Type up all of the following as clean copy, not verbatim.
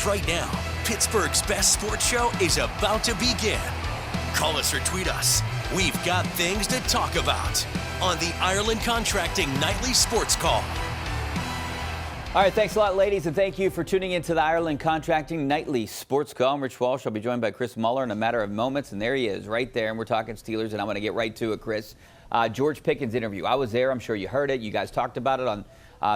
Right now, Pittsburgh's best sports show is about to begin. Call us or tweet us. We've got things to talk about on the Ireland Contracting Nightly Sports Call. All right, thanks a lot, ladies, and thank you for tuning in to the Ireland Contracting Nightly Sports Call. I'm Rich Walsh. I'll be joined by Chris Mueller in a matter of moments, and there he is right there, and we're talking Steelers, and I'm going to get right to it, Chris. George Pickens interview. I was there. I'm sure you heard it. You guys talked about it on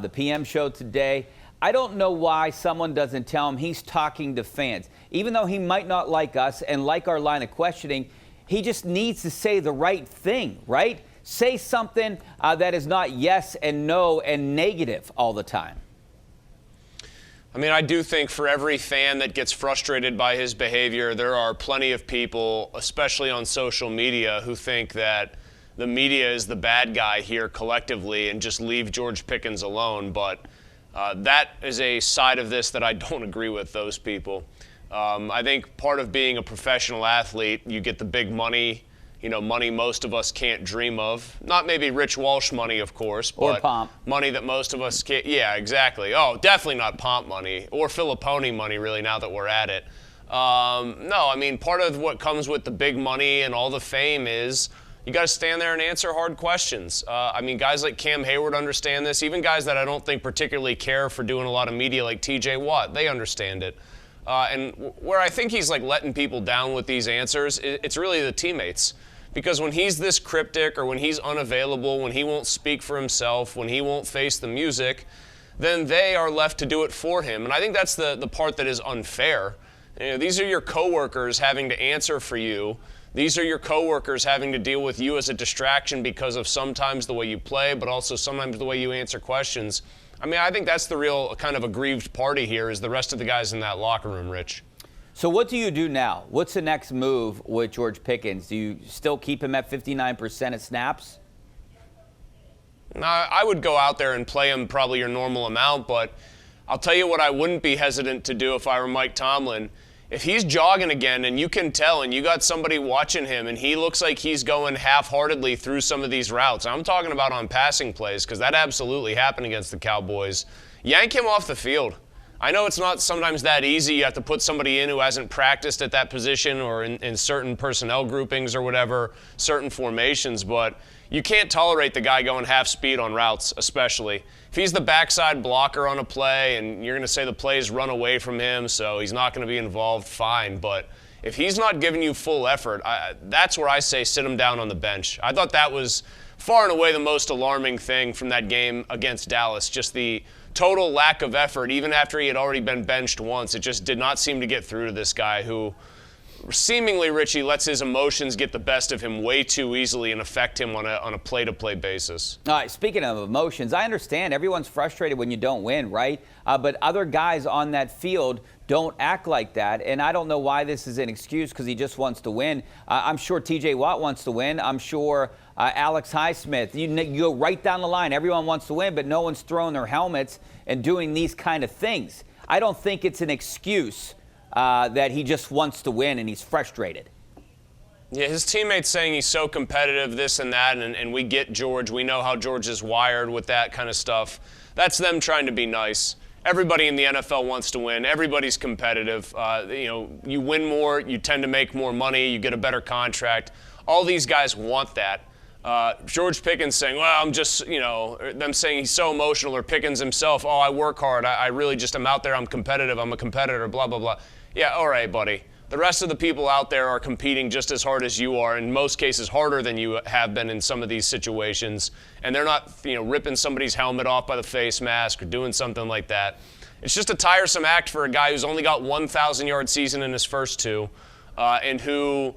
the PM show today. I don't know why someone doesn't tell him he's talking to fans. Even though he might not like us and like our line of questioning, he just needs to say the right thing, right? Say something that is not yes and no and negative all the time. I mean, I do think for every fan that gets frustrated by his behavior, there are plenty of people, especially on social media, who think that the media is the bad guy here collectively and just leave George Pickens alone. But that is a side of this that I don't agree with, those people. I think part of being a professional athlete, you get the big money, money most of us can't dream of. Not maybe Rich Walsh money, of course, but pomp. Money that most of us can't. Yeah, exactly. Oh, definitely not pomp money or Filipponi money, really, now that we're at it. No, I mean, part of what comes with the big money and all the fame is you got to stand there and answer hard questions. I mean, guys like Cam Hayward understand this. Even guys that I don't think particularly care for doing a lot of media, like TJ Watt, they understand it. And where I think he's like letting people down with these answers, it's really the teammates. Because when he's this cryptic or when he's unavailable, when he won't speak for himself, when he won't face the music, then they are left to do it for him. And I think that's the part that is unfair. These are your coworkers having to answer for you. These are your coworkers having to deal with you as a distraction because of sometimes the way you play, but also sometimes the way you answer questions. I mean, I think that's the real kind of aggrieved party here is the rest of the guys in that locker room, Rich. So what do you do now? What's the next move with George Pickens? Do you still keep him at 59% of snaps? No, I would go out there and play him probably your normal amount, but I'll tell you what I wouldn't be hesitant to do if I were Mike Tomlin. If he's jogging again and you can tell and you got somebody watching him and he looks like he's going half-heartedly through some of these routes, I'm talking about on passing plays because that absolutely happened against the Cowboys, yank him off the field. I know it's not sometimes that easy. You have to put somebody in who hasn't practiced at that position or in certain personnel groupings or whatever, certain formations, but you can't tolerate the guy going half speed on routes, especially. If he's the backside blocker on a play and you're going to say the plays run away from him, so he's not going to be involved, fine. But if he's not giving you full effort, that's where I say sit him down on the bench. I thought that was far and away the most alarming thing from that game against Dallas, just the total lack of effort, even after he had already been benched once. It just did not seem to get through to this guy who seemingly, Richie, lets his emotions get the best of him way too easily and affect him on a play-to-play basis. All right, speaking of emotions, I understand everyone's frustrated when you don't win, right? But other guys on that field don't act like that, and I don't know why this is an excuse because he just wants to win. I'm sure TJ Watt wants to win. I'm sure Alex Highsmith. You go right down the line. Everyone wants to win, but no one's throwing their helmets and doing these kind of things. I don't think it's an excuse that he just wants to win and he's frustrated. Yeah, his teammates saying he's so competitive, this and that, and we get George. We know how George is wired with that kind of stuff. That's them trying to be nice. Everybody in the NFL wants to win. Everybody's competitive. You win more, you tend to make more money, you get a better contract. All these guys want that. George Pickens saying, well, I'm just, them saying he's so emotional, or Pickens himself, oh, I work hard. I really just am out there. I'm competitive. I'm a competitor, blah, blah, blah. Yeah, all right, buddy. The rest of the people out there are competing just as hard as you are, in most cases harder than you have been in some of these situations, and they're not, ripping somebody's helmet off by the face mask or doing something like that. It's just a tiresome act for a guy who's only got 1,000-yard season in his first two, and who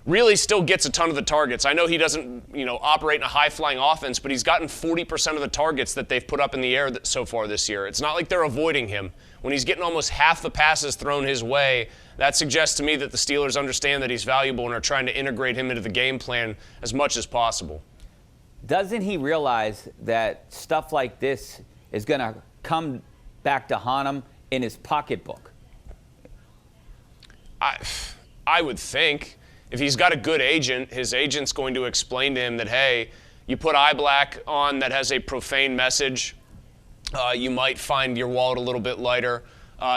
really still gets a ton of the targets. I know he doesn't, operate in a high-flying offense, but he's gotten 40% of the targets that they've put up in the air so far this year. It's not like they're avoiding him. When he's getting almost half the passes thrown his way, that suggests to me that the Steelers understand that he's valuable and are trying to integrate him into the game plan as much as possible. Doesn't he realize that stuff like this is going to come back to haunt him in his pocketbook? I would think. If he's got a good agent, his agent's going to explain to him that, hey, you put eye black on that has a profane message, you might find your wallet a little bit lighter.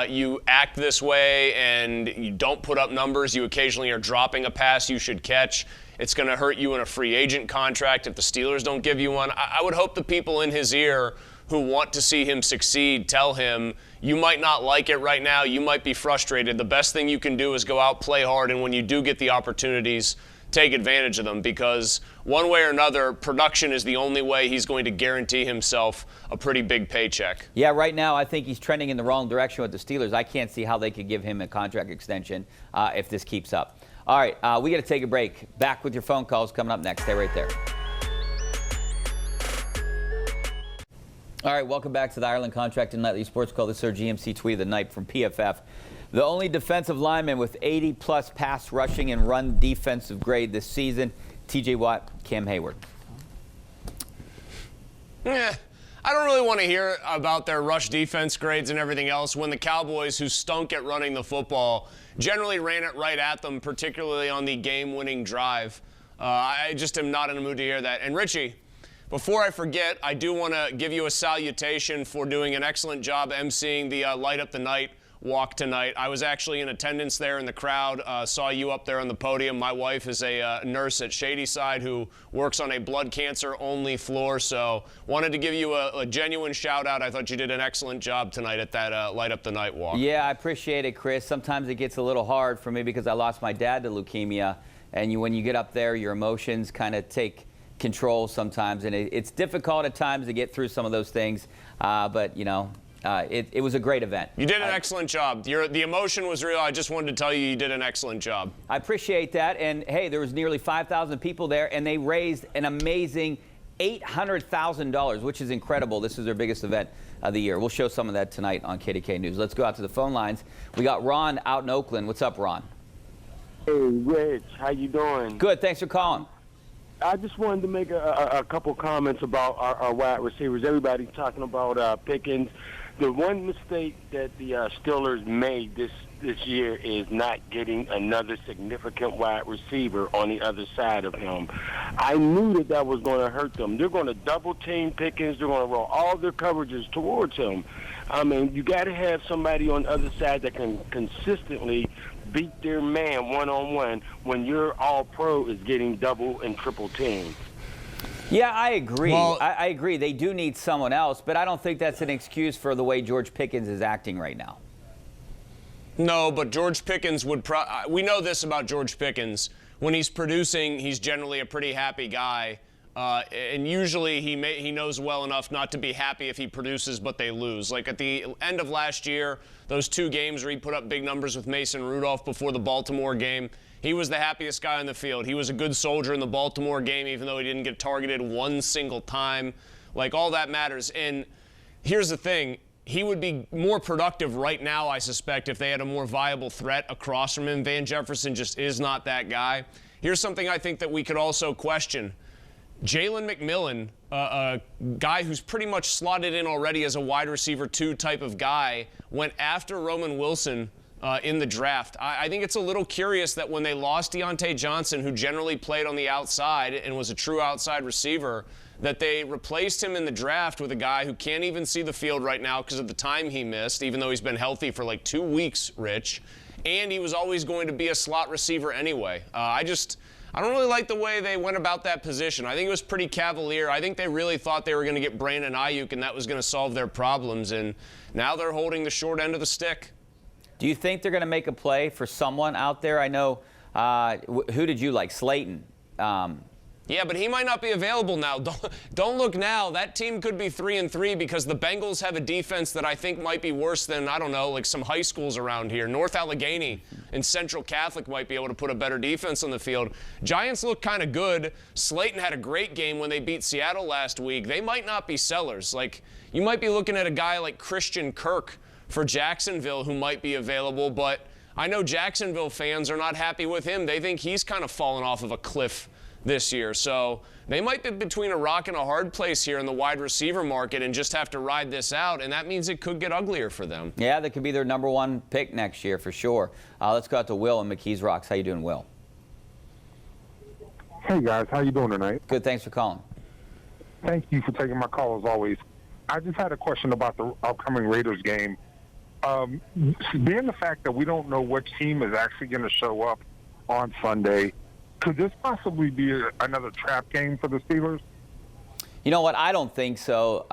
you act this way and you don't put up numbers, you occasionally are dropping a pass you should catch, it's going to hurt you in a free agent contract if the Steelers don't give you one. I would hope the people in his ear who want to see him succeed tell him, you might not like it right now, you might be frustrated. The best thing you can do is go out, play hard, and when you do get the opportunities, take advantage of them, because one way or another, production is the only way he's going to guarantee himself a pretty big paycheck. Yeah, right now I think he's trending in the wrong direction with the Steelers. I can't see how they could give him a contract extension if this keeps up. All right, we got to take a break. Back with your phone calls coming up next. Stay right there. All right, welcome back to the Ireland Contracting Nightly Sports Call. This is our GMC tweet of the night from PFF. The only defensive lineman with 80-plus pass rushing and run defensive grade this season, T.J. Watt, Cam Hayward. I don't really want to hear about their rush defense grades and everything else when the Cowboys, who stunk at running the football, generally ran it right at them, particularly on the game-winning drive. I just am not in the mood to hear that. And Richie, before I forget, I do want to give you a salutation for doing an excellent job emceeing the Light Up the Night walk tonight. I was actually in attendance there in the crowd, saw you up there on the podium. My wife is a nurse at Shadyside who works on a blood cancer only floor, so wanted to give you a genuine shout out. I thought you did an excellent job tonight at that Light Up the Night walk. Yeah, I appreciate it, Chris. Sometimes it gets a little hard for me because I lost my dad to leukemia, and when you get up there, your emotions kind of take control sometimes, and it's difficult at times to get through some of those things, but you know, it was a great event. You did an excellent job. The emotion was real. I just wanted to tell you did an excellent job. I appreciate that. And, hey, there was nearly 5,000 people there, and they raised an amazing $800,000, which is incredible. This is their biggest event of the year. We'll show some of that tonight on KDKA News. Let's go out to the phone lines. We got Ron out in Oakland. What's up, Ron? Hey, Rich. How you doing? Good. Thanks for calling. I just wanted to make a couple comments about our wide receivers. Everybody's talking about Pickens. The one mistake that the Steelers made this year is not getting another significant wide receiver on the other side of him. I knew that was going to hurt them. They're going to double team Pickens. They're going to roll all their coverages towards him. I mean, you got to have somebody on the other side that can consistently beat their man one-on-one when your all-pro is getting double and triple teamed. Yeah, I agree. Well, I agree. They do need someone else, but I don't think that's an excuse for the way George Pickens is acting right now. No, but George Pickens would we know this about George Pickens. When he's producing, he's generally a pretty happy guy. And usually he knows well enough not to be happy if he produces, but they lose. Like at the end of last year, those two games where he put up big numbers with Mason Rudolph before the Baltimore game, he was the happiest guy on the field. He was a good soldier in the Baltimore game, even though he didn't get targeted one single time. Like, all that matters. And here's the thing. He would be more productive right now, I suspect, if they had a more viable threat across from him. Van Jefferson just is not that guy. Here's something I think that we could also question. Jalen McMillan, a guy who's pretty much slotted in already as a wide receiver 2 type of guy, went after Roman Wilson in the draft. I think it's a little curious that when they lost Deontay Johnson, who generally played on the outside and was a true outside receiver, that they replaced him in the draft with a guy who can't even see the field right now because of the time he missed, even though he's been healthy for like 2 weeks, Rich. And he was always going to be a slot receiver anyway. I don't really like the way they went about that position. I think it was pretty cavalier. I think they really thought they were going to get Brandon Ayuk and that was going to solve their problems. And now they're holding the short end of the stick. Do you think they're going to make a play for someone out there? I know, who did you like? Slayton. Yeah, but he might not be available now. Don't look now. That team could be 3-3 because the Bengals have a defense that I think might be worse than, I don't know, like some high schools around here. North Allegheny and Central Catholic might be able to put a better defense on the field. Giants look kind of good. Slayton had a great game when they beat Seattle last week. They might not be sellers. Like, you might be looking at a guy like Christian Kirk for Jacksonville who might be available, but I know Jacksonville fans are not happy with him. They think he's kind of fallen off of a cliff this year. So they might be between a rock and a hard place here in the wide receiver market and just have to ride this out, and that means it could get uglier for them. Yeah, that could be their number 1 pick next year for sure. Let's go out to Will in McKees Rocks. How you doing, Will? Hey, guys. How you doing tonight? Good. Thanks for calling. Thank you for taking my call, as always. I just had a question about the upcoming Raiders game. being the fact that we don't know what team is actually going to show up on Sunday, could this possibly be another trap game for the Steelers? You know what? I don't think so,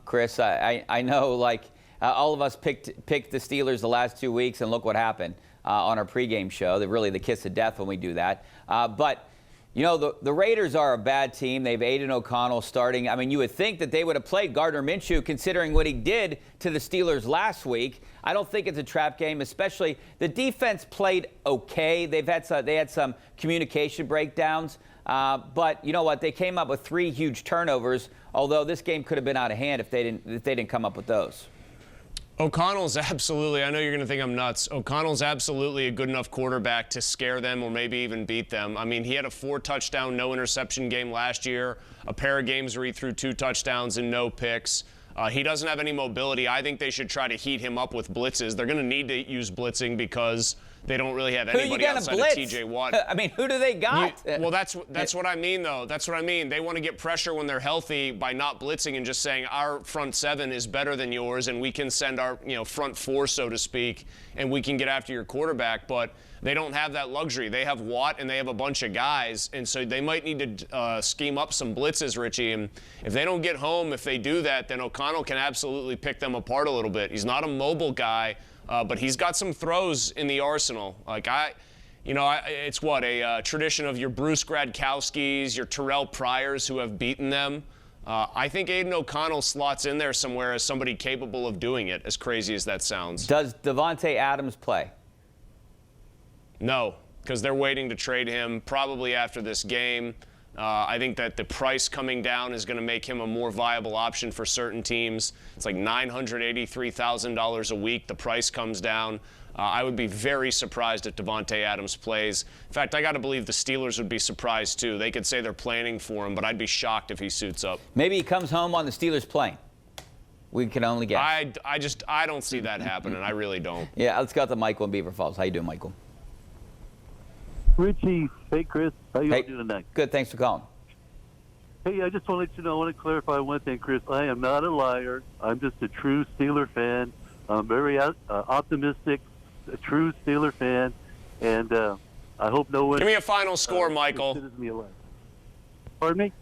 Chris. I know, like, all of us picked the Steelers the last 2 weeks, and look what happened on our pregame show. They're really the kiss of death when we do that. But you know, the Raiders are a bad team. They've Aiden O'Connell starting. I mean, you would think that they would have played Gardner Minshew considering what he did to the Steelers last week. I don't think it's a trap game, especially the defense played okay. They had some communication breakdowns. But you know what? They came up with 3 huge turnovers, although this game could have been out of hand if they didn't come up with those. O'Connell's absolutely, I know you're going to think I'm nuts. O'Connell's absolutely a good enough quarterback to scare them or maybe even beat them. I mean, he had a 4-touchdown, no interception game last year, a pair of games where he threw 2 touchdowns and no picks. He doesn't have any mobility. I think they should try to heat him up with blitzes. They're going to need to use blitzing because they don't really have anybody outside of T.J. Watt. I mean, who do they got? Well, that's what I mean, though. That's what I mean. They want to get pressure when they're healthy by not blitzing and just saying our front 7 is better than yours, and we can send our front 4, so to speak, and we can get after your quarterback. But they don't have that luxury. They have Watt and they have a bunch of guys, and so they might need to scheme up some blitzes, Richie. And if they don't get home, if they do that, then O'Connell can absolutely pick them apart a little bit. He's not a mobile guy. But he's got some throws in the arsenal. Like it's what a tradition of your Bruce Gradkowskis, your Terrell Pryors who have beaten them. I think Aiden O'Connell slots in there somewhere as somebody capable of doing it, as crazy as that sounds. Does Devontae Adams play? No, because they're waiting to trade him probably after this game. I think that the price coming down is going to make him a more viable option for certain teams. It's like $983,000 a week. The price comes down. I would be very surprised if Devontae Adams plays. In fact, I got to believe the Steelers would be surprised too. They could say they're planning for him, but I'd be shocked if he suits up. Maybe he comes home on the Steelers plane. We can only guess. I don't see that happening. I really don't. Yeah, let's go to Michael in Beaver Falls. How you doing, Michael? Richie, hey Chris, how you all doing tonight? Good, thanks for calling. Hey, I just want to let you know, I want to clarify one thing, Chris. I am not a liar. I'm just a true Steeler fan. I'm very optimistic, a true Steeler fan, and I hope no one... Give me a final score, Michael. Considers me a liar. Pardon me?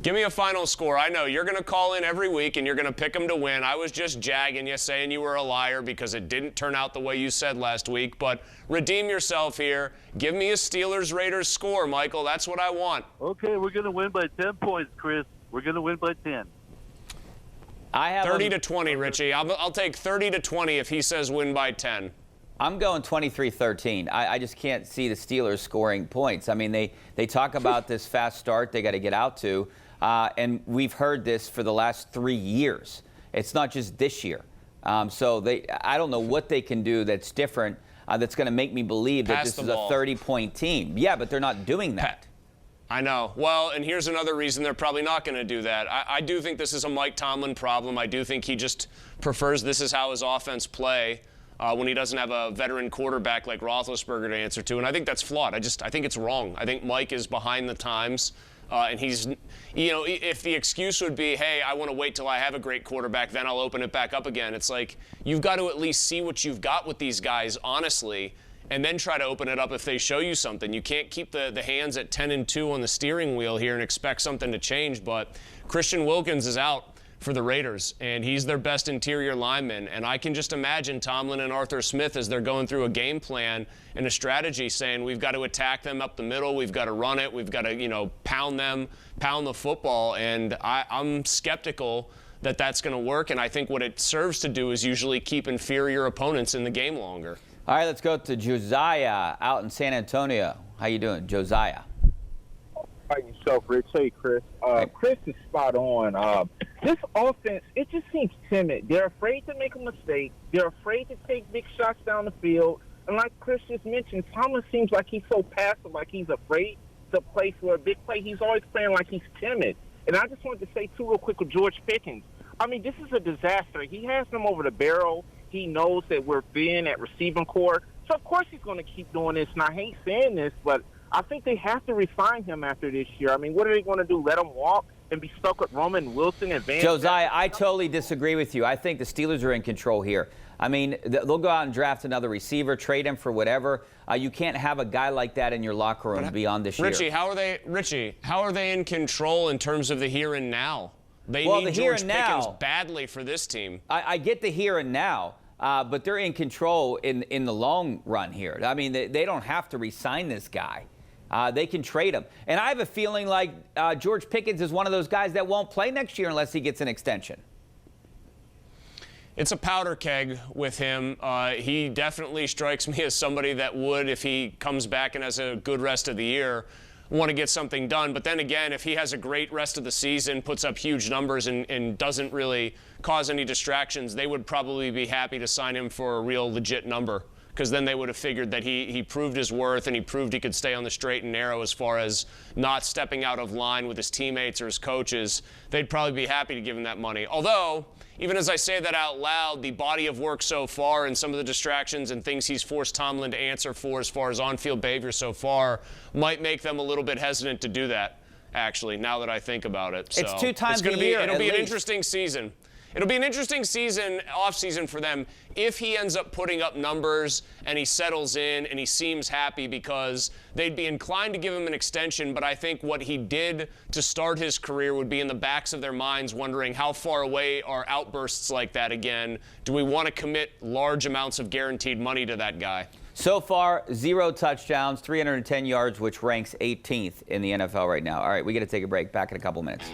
Give me a final score. I know you're going to call in every week and you're going to pick them to win. I was just jagging you, saying you were a liar because it didn't turn out the way you said last week. But redeem yourself here. Give me a Steelers-Raiders score, Michael. That's what I want. Okay, we're going to win by 10 points, Chris. We're going to win by 10. I have 30-20, Richie. I'll take 30-20 if he says win by 10. I'm going 23-13. I just can't see the Steelers scoring points. I mean, they talk about this fast start they got to get out to. And we've heard this for the last 3 years. It's not just this year. So I don't know what they can do that's different that's going to make me believe that this is a 30-point team. Yeah, but they're not doing that. I know. Well, and here's another reason they're probably not going to do that. I do think this is a Mike Tomlin problem. I do think he just prefers this is how his offense play when he doesn't have a veteran quarterback like Roethlisberger to answer to. And I think that's flawed. I think it's wrong. I think Mike is behind the times. And he's, if the excuse would be, hey, I want to wait till I have a great quarterback, then I'll open it back up again. It's like, you've got to at least see what you've got with these guys, honestly, and then try to open it up if they show you something. You can't keep the hands at 10-2 on the steering wheel here and expect something to change. But Christian Wilkins is out for the Raiders, and he's their best interior lineman. And I can just imagine Tomlin and Arthur Smith as they're going through a game plan and a strategy saying we've got to attack them up the middle, we've got to run it, we've got to, pound the football. And I'm skeptical that that's going to work, and I think what it serves to do is usually keep inferior opponents in the game longer. All right, let's go to Josiah out in San Antonio. How you doing, Josiah? Hi, yourself, Rich. Hey, Chris. Chris is spot on. This offense, it just seems timid. They're afraid to make a mistake. They're afraid to take big shots down the field. And like Chris just mentioned, Tomlin seems like he's so passive, like he's afraid to play for a big play. He's always playing like he's timid. And I just wanted to say, too, real quick with George Pickens. I mean, this is a disaster. He has them over the barrel. He knows that we're thin at receiving core. So, of course, he's going to keep doing this. And I hate saying this, but I think they have to refine him after this year. I mean, what are they going to do, let him walk and be stuck with Roman Wilson and Van? Josiah, I totally disagree with you. I think the Steelers are in control here. I mean, they'll go out and draft another receiver, trade him for whatever. You can't have a guy like that in your locker room beyond this year. Richie, how are they in control in terms of the here and now? They need George Pickens badly for this team. I get the here and now, but they're in control in the long run here. I mean, they don't have to re-sign this guy. They can trade him. And I have a feeling like George Pickens is one of those guys that won't play next year unless he gets an extension. It's a powder keg with him. He definitely strikes me as somebody that would, if he comes back and has a good rest of the year, want to get something done. But then again, if he has a great rest of the season, puts up huge numbers and doesn't really cause any distractions, they would probably be happy to sign him for a real legit number, because then they would have figured that he proved his worth and he proved he could stay on the straight and narrow as far as not stepping out of line with his teammates or his coaches. They'd probably be happy to give him that money. Although, even as I say that out loud, the body of work so far and some of the distractions and things he's forced Tomlin to answer for as far as on-field behavior so far might make them a little bit hesitant to do that, actually, now that I think about it. It's 2 times a year. It'll be an interesting season. It'll be an interesting off-season for them if he ends up putting up numbers and he settles in and he seems happy, because they'd be inclined to give him an extension. But I think what he did to start his career would be in the backs of their minds, wondering how far away are outbursts like that again? Do we want to commit large amounts of guaranteed money to that guy? So far, 0 touchdowns, 310 yards, which ranks 18th in the NFL right now. All right, we got to take a break. Back in a couple minutes.